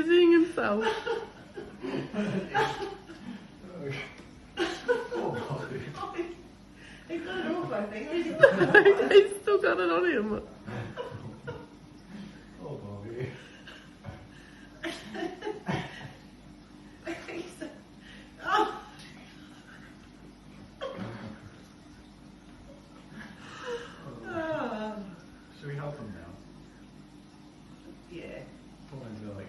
dizzying himself. He's got it off, I think. He's still got it on him.